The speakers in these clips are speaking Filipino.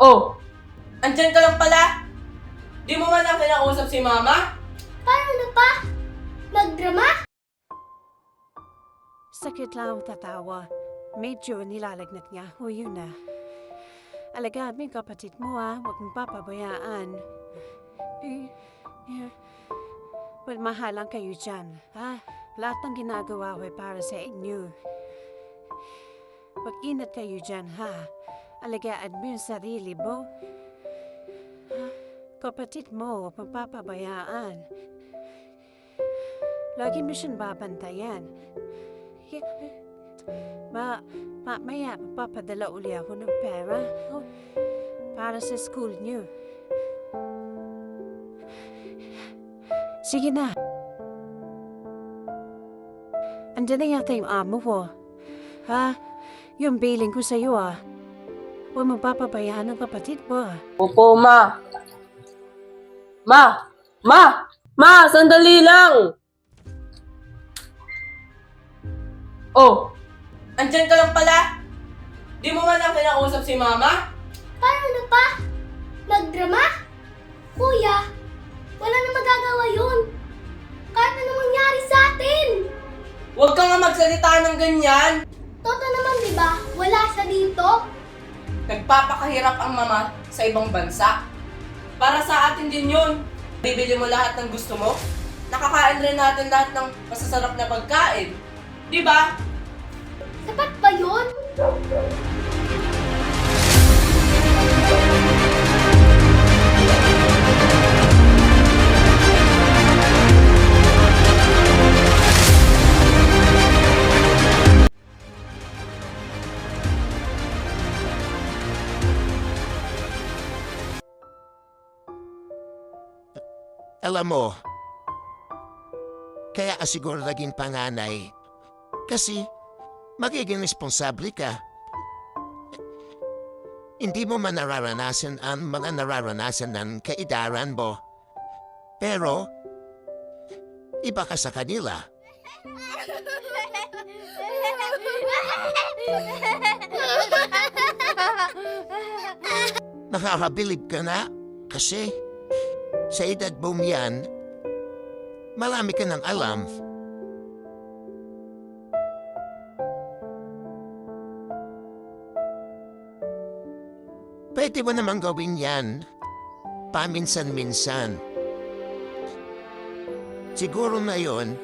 Oh, andyan ka lang pala? Di mo man lang kinausap si Mama? Paano pa? Magdrama? Sakit lang tatawa. Medyo nilalagnat niya. O yun na. Alagaan mo yung kapatid mo huwag mong papabayaan. Well, mahalang kayo dyan, Lahat ng ginagawa ko ay para sa inyo. Mag-ingat kayo dyan, Alagaan mo yung sarili mo. Kapatid mo, huwag mong papabayaan. Lagi mo siyang babantayan. Maya, papadala uli ako ng pera. Para sa school niyo. Sige na. Andiyan na yata yung amo ko. Yung billing ko sa'yo, Huwag mo papabayaan ng kapatid mo, Opo, Ma. Ma, sandali lang! Oh, andyan ka lang pala? Di mo man lang kinausap si Mama? Paano pa? Magdrama? Kuya, wala na magagawa yun. Kahit ano mangyari sa atin. Huwag ka nga magsalita ng ganyan. Toto naman, di ba? Wala siya dito. Nagpapakahirap ang mama sa ibang bansa. Para sa atin din yun. Bibili mo lahat ng gusto mo. Nakakain rin natin lahat ng masasarap na pagkain. Di ba? Sapat ba yun? Alam mo, kaya ka siguro naging panganay. Kasi magiging responsable ka. Hindi mo man nararanasan ang mga nararanasan ng kaidaran mo. Pero, iba ka sa kanila. Nakakabilib ka na kasi sa edad mo yan, marami ka ng alam. Pwede mo naman gawin yan, paminsan-minsan. Siguro na yun,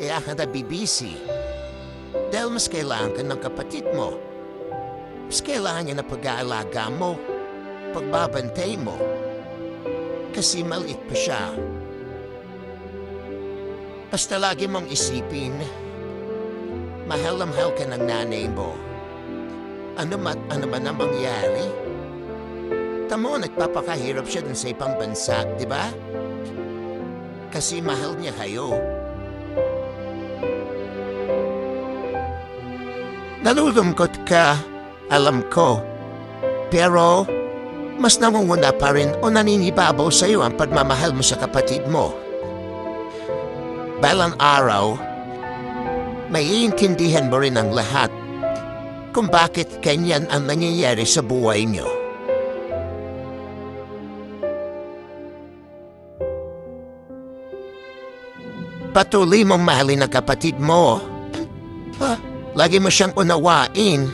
akan na bibisi. Dahil mas kailangan ka ng kapatid mo. Mas kailangan niya na pag-aalaga mo, pagbabantay mo. Kasi maliit pa siya. Basta lagi mong isipin, mahal na mahal ka ng nanay mo. Ano man ang mangyari? Tamo, nagpapakahirap siya dun sa ibang bansa, di ba? Kasi mahal niya kayo. Nalulungkot ka, alam ko. Pero, mas nangunguna pa rin o naninibabaw sa iyo ang pagmamahal mo sa kapatid mo. Balang araw, maiintindihan mo rin ang lahat kung bakit ganyan ang nangyayari sa buhay niyo. Patuloy mong mahalin ang kapatid mo. Lagi mo siyang unawain.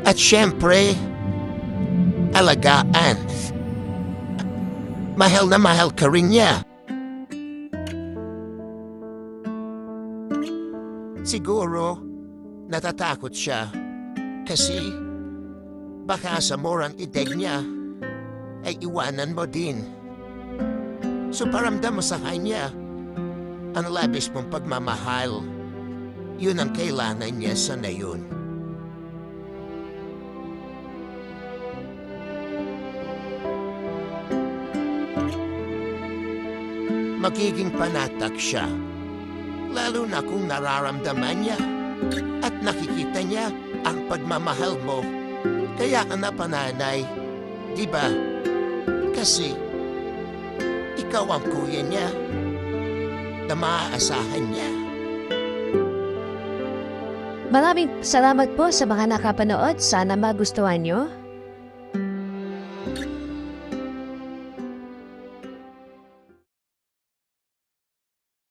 At syempre, alagaan. Mahal na mahal ka rin niya. Siguro, natatakot siya. Kasi, baka sa murang edad niya, ay iwanan mo din. So paramdam mo sa kanya, ang labis mong pagmamahal. Yun ang kailangan niya sa ngayon. Magiging panatag siya. Lalo na kung nararamdaman niya at nakikita niya ang pagmamahal mo. Kaya ka na pananay, di ba? Kasi ikaw ang kuya niya na maaasahan niya. Maraming salamat po sa mga nakapanood. Sana magustuhan nyo.